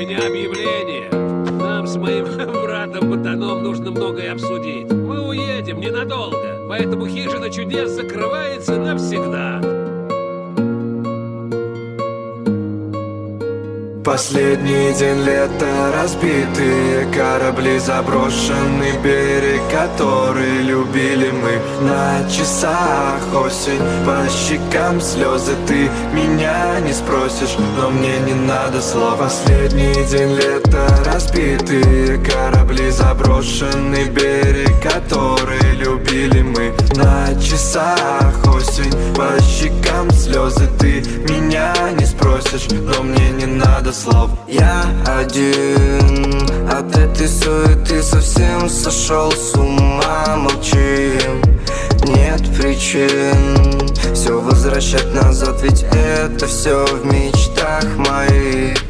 меня объявление. Нам с моим братом-ботаном нужно многое обсудить. Мы уедем ненадолго, поэтому хижина чудес закрывается навсегда. Последний день лета, разбитые корабли, заброшенный берег, который любили мы. На часах осень, по щекам слезы, ты меня не спросишь, но мне не надо слов. Последний день лета, разбитые корабли, заброшенный берег, который любили мы. На часах осень, по щекам слезы, ты меня не спросишь, но мне не надо слов. Я один от этой суеты совсем сошел с ума. Молчим, нет причин все возвращать назад, ведь это все в мечтах моих.